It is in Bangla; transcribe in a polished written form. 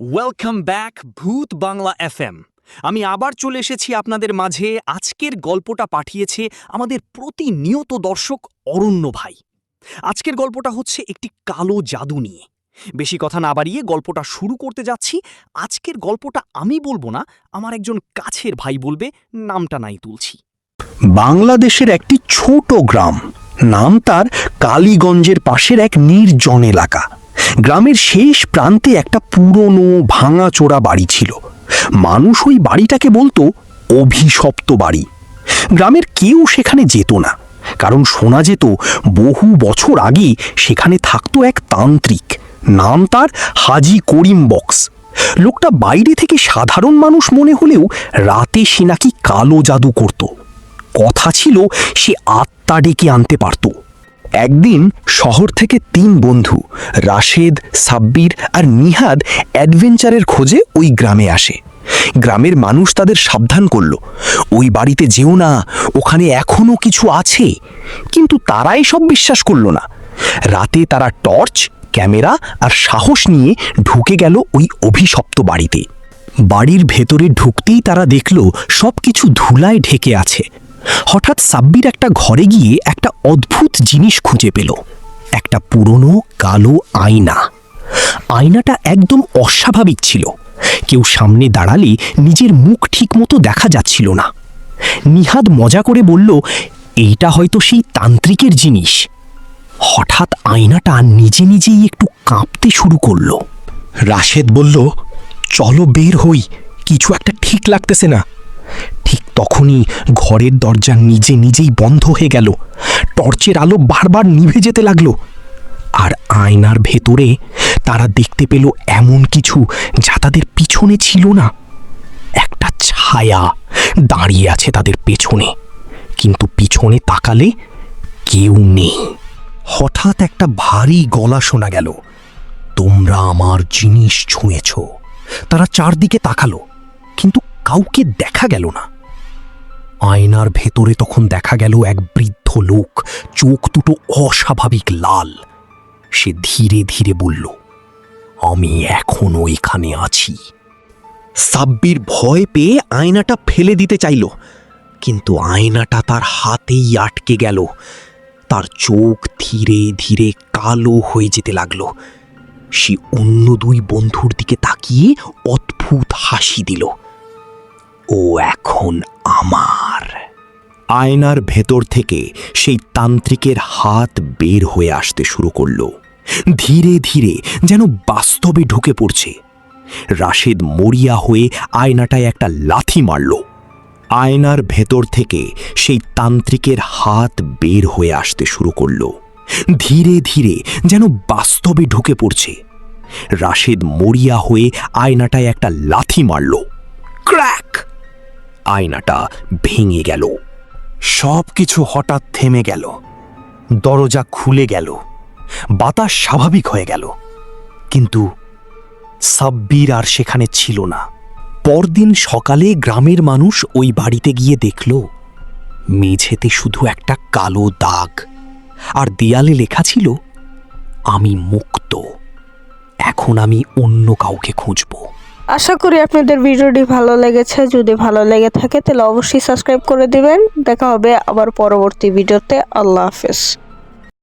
ওয়েলকাম ব্যাক ভূত বাংলা এফএম। আমি আবার চলে এসেছি আপনাদের মাঝে। আজকের গল্পটা পাঠিয়েছে আমাদের প্রতিনিয়ত দর্শক অরণ্য ভাই। আজকের গল্পটা হচ্ছে একটি কালো জাদু নিয়ে। বেশি কথা না বাড়িয়ে গল্পটা শুরু করতে যাচ্ছি। আজকের গল্পটা আমি বলবো না, আমার একজন কাছের ভাই বলবে, নামটা নাই তুলছি। বাংলাদেশের একটি ছোট গ্রাম, নাম তার কালীগঞ্জের পাশের এক নির্জন এলাকা। গ্রামের শেষ প্রান্তে একটা পুরনো ভাঙাচোরা বাড়ি ছিল। মানুষ ওই বাড়িটাকে বলতো অভিশপ্ত বাড়ি। গ্রামের কেউ সেখানে যেত না, কারণ শোনা যেত বহু বছর আগে সেখানে থাকতো এক তান্ত্রিক, নাম তার হাজি করিম বক্স। লোকটা বাইরে থেকে সাধারণ মানুষ মনে হলেও রাতে সে নাকি কালো জাদু করত। কথা ছিল সে আত্মা ডেকে আনতে পারত। একদিন শহর থেকে 3 বন্ধু রাশেদ, সাব্বির আর নিহাদ অ্যাডভেঞ্চারের খোঁজে ওই গ্রামে আসে। গ্রামের মানুষ তাদের সাবধান করল, ওই বাড়িতে যেও না, ওখানে এখনো কিছু আছে। কিন্তু তারা এসব বিশ্বাস করল না। রাতে তারা টর্চ, ক্যামেরা আর সাহস নিয়ে ঢুকে গেল ওই অভিশপ্ত বাড়িতে। বাড়ির ভেতরে ঢুকতেই তারা দেখল সবকিছু ধুলায় ঢেকে আছে। হঠাৎ সাব্বির একটা ঘরে গিয়ে একটা অদ্ভুত জিনিস খুঁজে পেল, একটা পুরনো কালো আয়না। আয়নাটা একদম অস্বাভাবিক ছিল। কেউ সামনে দাঁড়ালে নিজের মুখ ঠিকমতো দেখা যাচ্ছিল না। নিহাদ মজা করে বলল, এইটা হয়তো সেই তান্ত্রিকের জিনিস। হঠাৎ আয়নাটা নিজে নিজেই একটু কাঁপতে শুরু করলো। রাশেদ বলল, চলো বের হই, কিছু একটা ঠিক লাগতেছে না। ঠিক তখনই ঘরের দরজা নিজে নিজেই বন্ধ হয়ে গেল। টর্চের আলো বারবার নিভে যেতে লাগলো। আর আয়নার ভেতরে তারা দেখতে পেল এমন কিছু যা তাদের পিছনে ছিল না। একটা ছায়া দাঁড়িয়ে আছে তাদের পেছনে, কিন্তু পিছনে তাকালে কেউ নেই। হঠাৎ একটা ভারী গলা শোনা গেল, তোমরা আমার জিনিস ছুঁয়েছ। তারা চারদিকে তাকালো, কিন্তু কাউকে দেখা গেল না। আয়নার ভেতরে তখন দেখা গেল এক বৃদ্ধ লোক, চোখ দুটো অস্বাভাবিক লাল। সে ধীরে ধীরে বলল, আমি এখনো এখানে আছি। সাব্বির ভয় পেয়ে আয়নাটা ফেলে দিতে চাইল, কিন্তু আয়নাটা তার হাতেই আটকে গেল। তার চোখ ধীরে ধীরে কালো হয়ে যেতে লাগলো। সে অন্য 2 বন্ধুর দিকে তাকিয়ে অদ্ভুত হাসি দিল। ও এখন আমার। আয়নার ভেতর থেকে সেই তান্ত্রিকের হাত বের হয়ে আসতে শুরু করলো, ধীরে ধীরে যেন বাস্তবে ঢুকে পড়ছে। রাশেদ মরিয়া হয়ে আয়নাটায় একটা লাথি মারল। আয়নার ভেতর থেকে সেই তান্ত্রিকের হাত বের হয়ে আসতে শুরু করলো, ধীরে ধীরে যেন বাস্তবে ঢুকে পড়ছে। রাশেদ মরিয়া হয়ে আয়নাটায় একটা লাথি মারল। ক্র্যাক! আয়নাটা ভেঙে গেল। সবকিছু হঠাৎ থেমে গেল। দরজা খুলে গেল, বাতাস স্বাভাবিক হয়ে গেল, কিন্তু সাব্বির আর সেখানে ছিল না। পরদিন সকালে গ্রামের মানুষ ওই বাড়িতে গিয়ে দেখল, মেঝেতে শুধু একটা কালো দাগ, আর দেয়ালে লেখা ছিল, আমি মুক্ত, এখন আমি অন্য কাউকে খুঁজব। আশা করি আপনাদের ভিডিওটি ভালো লেগেছে। যদি ভালো লেগে থাকে তাহলে অবশ্যই সাবস্ক্রাইব করে দিবেন। দেখা হবে আবার পরবর্তী ভিডিওতে। আল্লাহ হাফেজ।